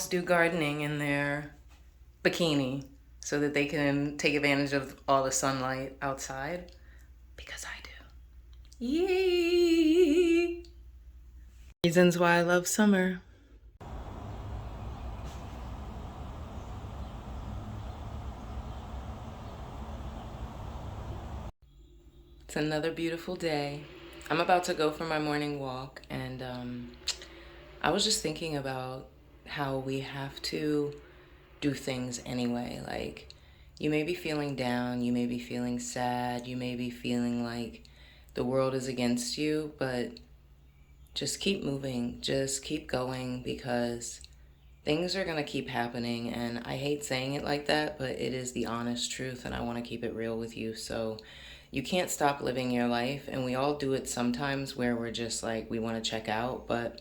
else do gardening in their bikini so that they can take advantage of all the sunlight outside? Because I do. Yay! Reasons why I love summer. It's another beautiful day. I'm about to go for my morning walk, and I was just thinking about how we have to do things anyway. Like, you may be feeling down, you may be feeling sad, you may be feeling like the world is against you, but just keep moving, just keep going, because things are going to keep happening. And I hate saying it like that, but it is the honest truth, and I want to keep it real with you. So you can't stop living your life, and we all do it sometimes where we're just like, we want to check out, but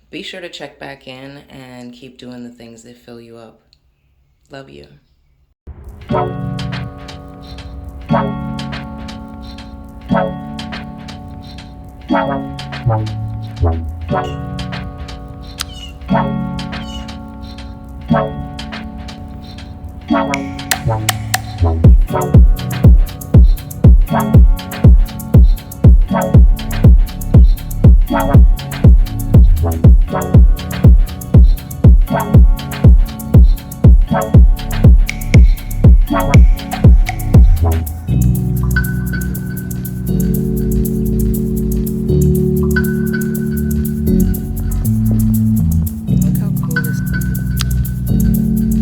be sure to check back in and keep doing the things that fill you up. Love you. Look how cool this is.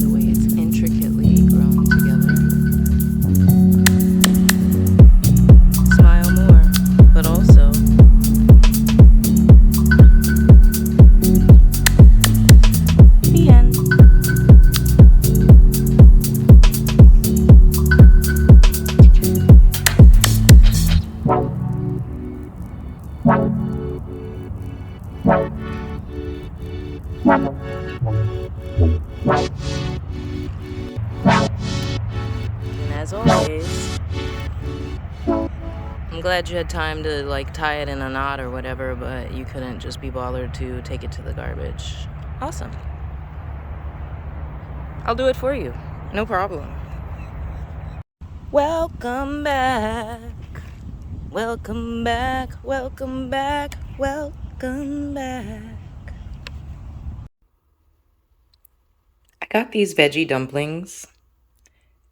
The way it's intricately grown together. Smile more, but also the end. And as always, I'm glad you had time to like tie it in a knot or whatever, but you couldn't just be bothered to take it to the garbage. Awesome. I'll do it for you. No problem. Welcome back. Welcome back. Welcome back. Welcome back. I got these veggie dumplings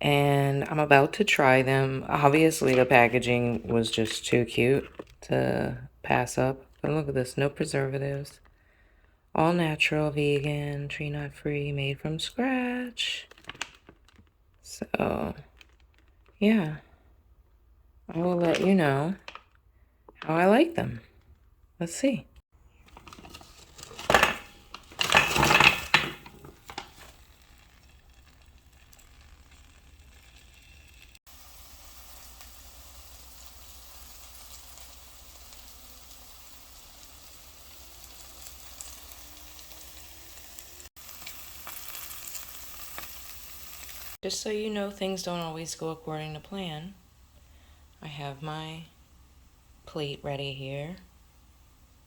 and I'm about to try them. Obviously, the packaging was just too cute to pass up. But look at this, no preservatives. All natural, vegan, tree nut free, made from scratch. So, yeah. I will let you know how I like them. Let's see. Just so you know, things don't always go according to plan. I have my plate ready here.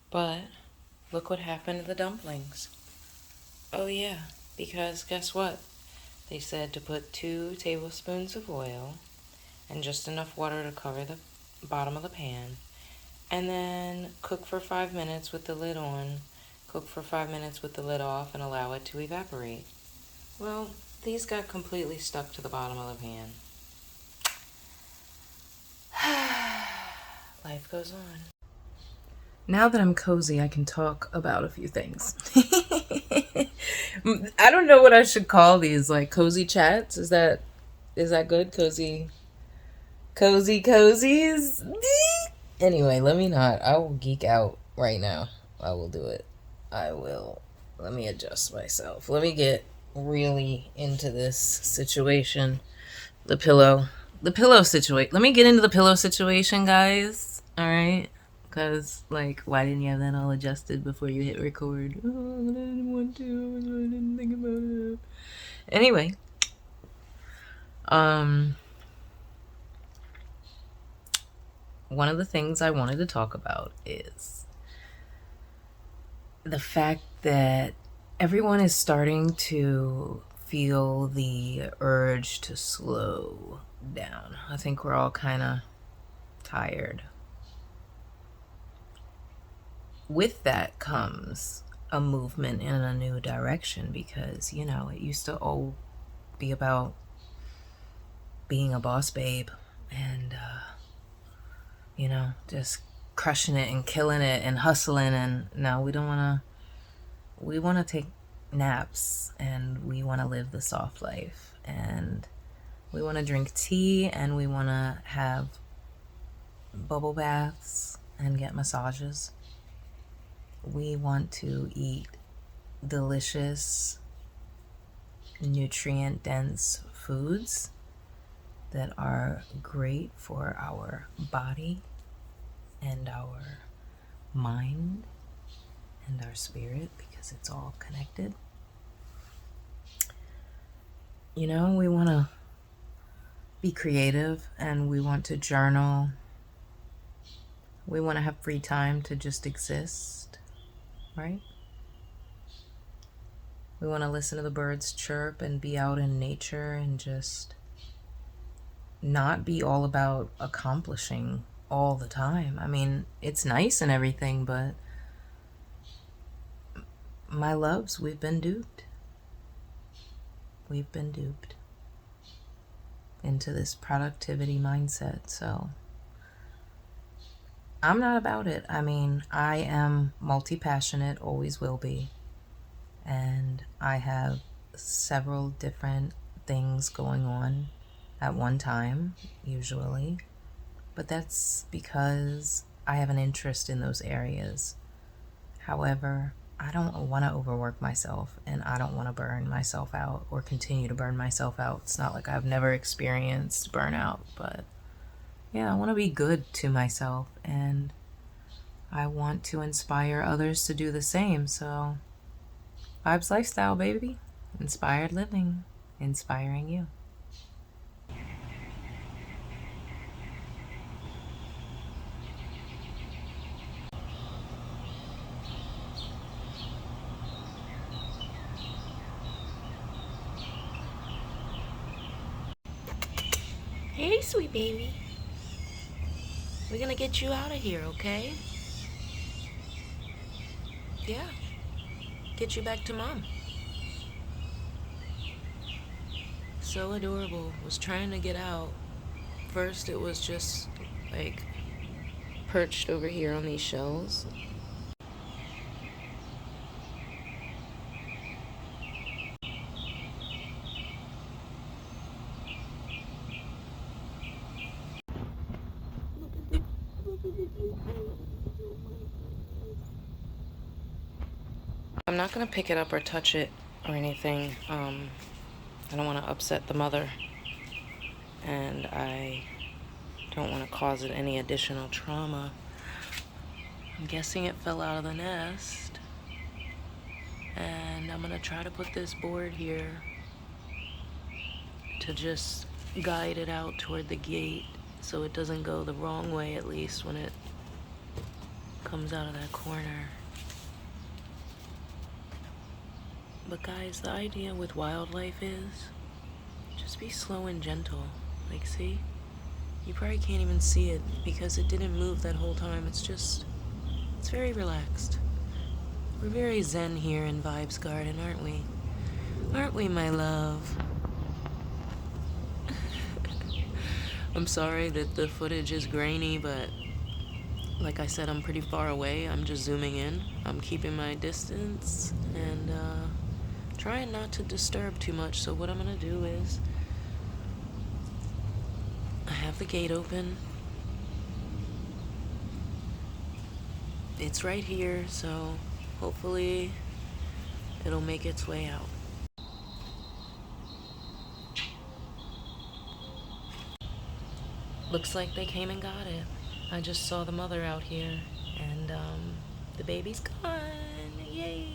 But look what happened to the dumplings. Oh yeah, because guess what? They said to put 2 tablespoons of oil and just enough water to cover the bottom of the pan. And then cook for 5 minutes with the lid on. Cook for 5 minutes with the lid off and allow it to evaporate. Well, these got completely stuck to the bottom of the pan. Life goes on. Now that I'm cozy, I can talk about a few things. I don't know what I should call these, like cozy chats. Is that good? Cozies? Anyway, let me not. I will geek out right now. I will do it. I will. Let me adjust myself. Let me get really into this situation. The pillow situation. Let me get into the pillow situation, guys. All right. Because, like, why didn't you have that all adjusted before you hit record? Oh, I didn't want to. I didn't think about it. Anyway. One of the things I wanted to talk about is the fact that Everyone is starting to feel the urge to slow down. I think we're all kind of tired. With that comes a movement in a new direction because, you know, it used to all be about being a boss babe and, you know, just crushing it and killing it and hustling. And no, we don't want to. We want to take naps and we want to live the soft life and we want to drink tea and we want to have bubble baths and get massages. We want to eat delicious, nutrient dense foods that are great for our body and our mind and our spirit because it's all connected. You know, we want to be creative and we want to journal. We want to have free time to just exist, right? We want to listen to the birds chirp and be out in nature and just not be all about accomplishing all the time. I mean, it's nice and everything, but my loves, we've been duped. We've been duped into this productivity mindset. So I'm not about it. I mean, I am multi-passionate, always will be. And I have several different things going on at one time, usually. But that's because I have an interest in those areas. However, I don't want to overwork myself and I don't want to burn myself out or continue to burn myself out. It's not like I've never experienced burnout, but yeah, I want to be good to myself and I want to inspire others to do the same. So, Vibes Lifestyle, baby. Inspired living, inspiring you. Hey, sweet baby. We're gonna get you out of here, okay? Yeah. Get you back to mom. So adorable. Was trying to get out. First, it was just like perched over here on these shelves. I'm not going to pick it up or touch it or anything. I don't want to upset the mother. And I don't want to cause it any additional trauma. I'm guessing it fell out of the nest. And I'm going to try to put this board here to just guide it out toward the gate so it doesn't go the wrong way, at least when it comes out of that corner. But guys, the idea with wildlife is just be slow and gentle. Like, see? You probably can't even see it because it didn't move that whole time. It's very relaxed. We're very zen here in Vibes Garden, aren't we? Aren't we, my love? I'm sorry that the footage is grainy, but like I said, I'm pretty far away. I'm just zooming in. I'm keeping my distance and trying not to disturb too much. So what I'm gonna do is I have the gate open. It's right here, so hopefully it'll make its way out. Looks like they came and got it. I just saw the mother out here, and the baby's gone. Yay!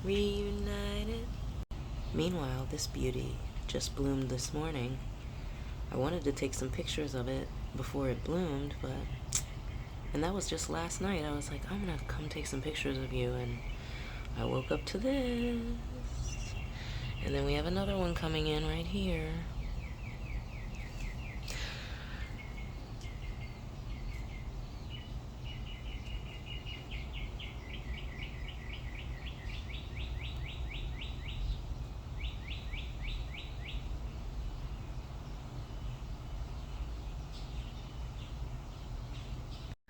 Reunited. Meanwhile, this beauty just bloomed this morning. I wanted to take some pictures of it before it bloomed, and that was just last night. I was like, I'm gonna come take some pictures of you, and I woke up to this. And then we have another one coming in right here.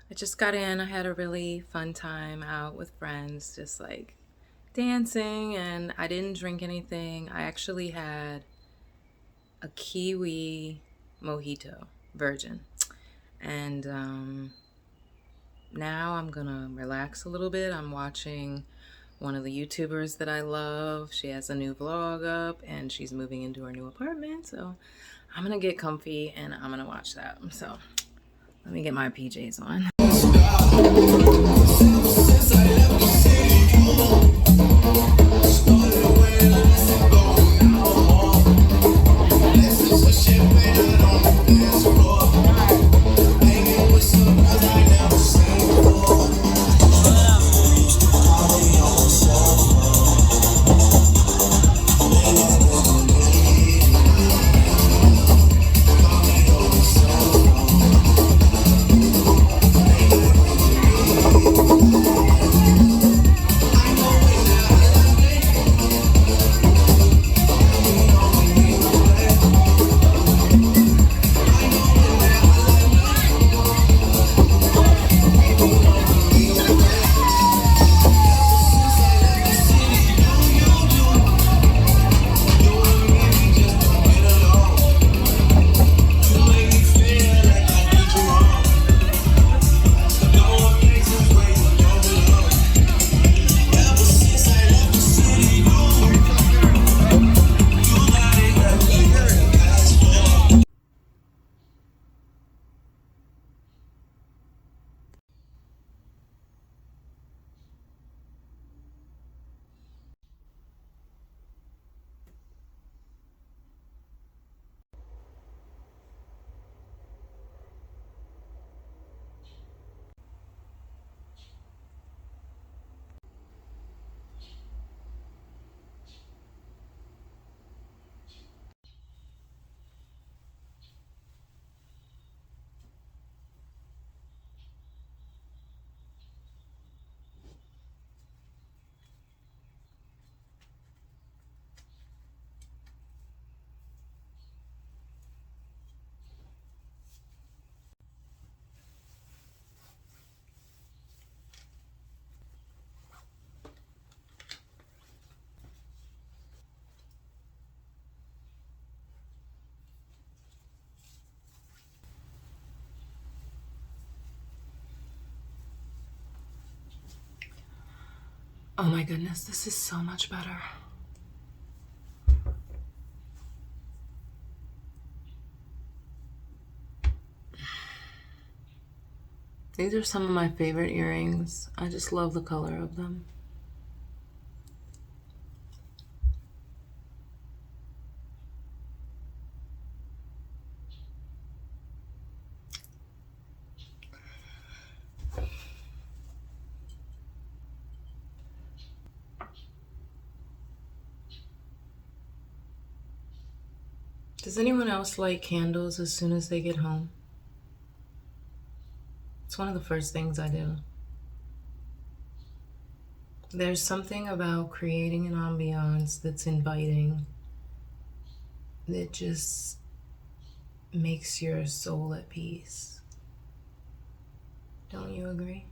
I just got in. I had a really fun time out with friends, just like dancing, and I didn't drink anything. I actually had a kiwi mojito, virgin. And now I'm gonna relax a little bit. I'm watching one of the YouTubers that I love. She has a new vlog up and she's moving into her new apartment. So I'm gonna get comfy and I'm gonna watch that. So let me get my PJs on. Oh my goodness, this is so much better. These are some of my favorite earrings. I just love the color of them. Does anyone else light candles as soon as they get home? It's one of the first things I do. There's something about creating an ambiance that's inviting that just makes your soul at peace. Don't you agree?